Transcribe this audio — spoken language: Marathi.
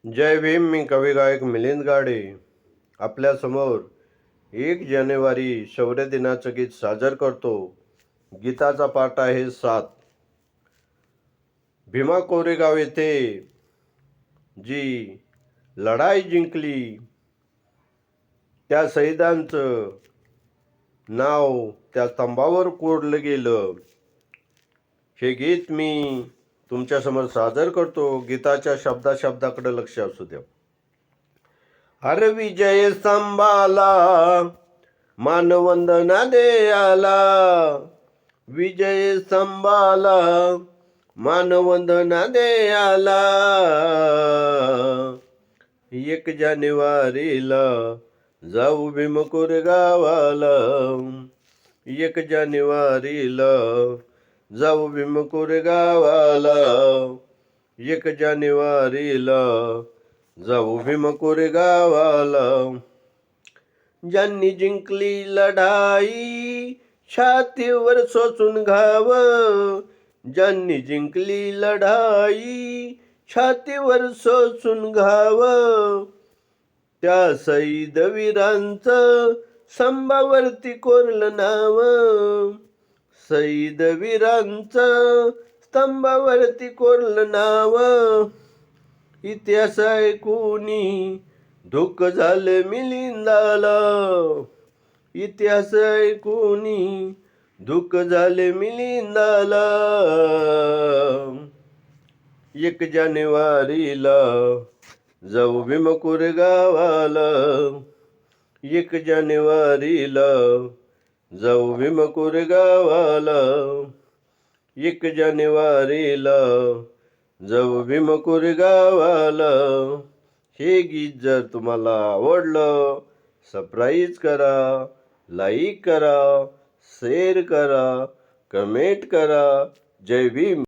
जय भीम. मी कवी गायक मिलिंद गाडे आपल्यासमोर 1 जानेवारी शौर्य दिनाचं गीत सादर करतो. गीताचा पाठ आहे 7. भीमा कोरेगाव येथे जी लढाई जिंकली त्या शहीदांचं नाव त्या स्तंभावर कोरलं गेलं. हे गीत मी तुमच्यासमोर सादर करतो. गीताच्या शब्दाकडे लक्ष असू द्या. हर विजय स्तंभाला मानवंदना दे आला, विजय स्तंभाला मानवंदना दे आला. 1 जानेवारीला जाऊ भीम कोरेगावाला, 1 जानेवारीला जाऊ भीम कोरेगावाला, 1 जानेवारीला जाऊ भीम कोरेगावाला. ज्यांनी जिंकली लढाई छातीवर सोसून घाव, ज्यांनी जिंकली लढाई छातीवर सोसून घाव, त्या शहीद वीरांचं स्तंभावरती कोरलं नाव, शहीद वीरांचं स्तंभावरती कोरलं नाव. इतिहास ऐकूनी दुःख झालं मिलिंदाला, इतिहास ऐकूनी दुःख झाले मिलिंदाला. 1 जानेवारीला जाऊ भीम कोरेगावाला, 1 जानेवारीला जाऊ भीम कोरेगावाला, 1 जानेवारीला जाऊ भीम कोरेगावाला. हे गीत जर तुम्हाला आवडलं, सबस्क्राईब करा, लाईक करा, शेअर करा, कमेंट करा. जय भीम.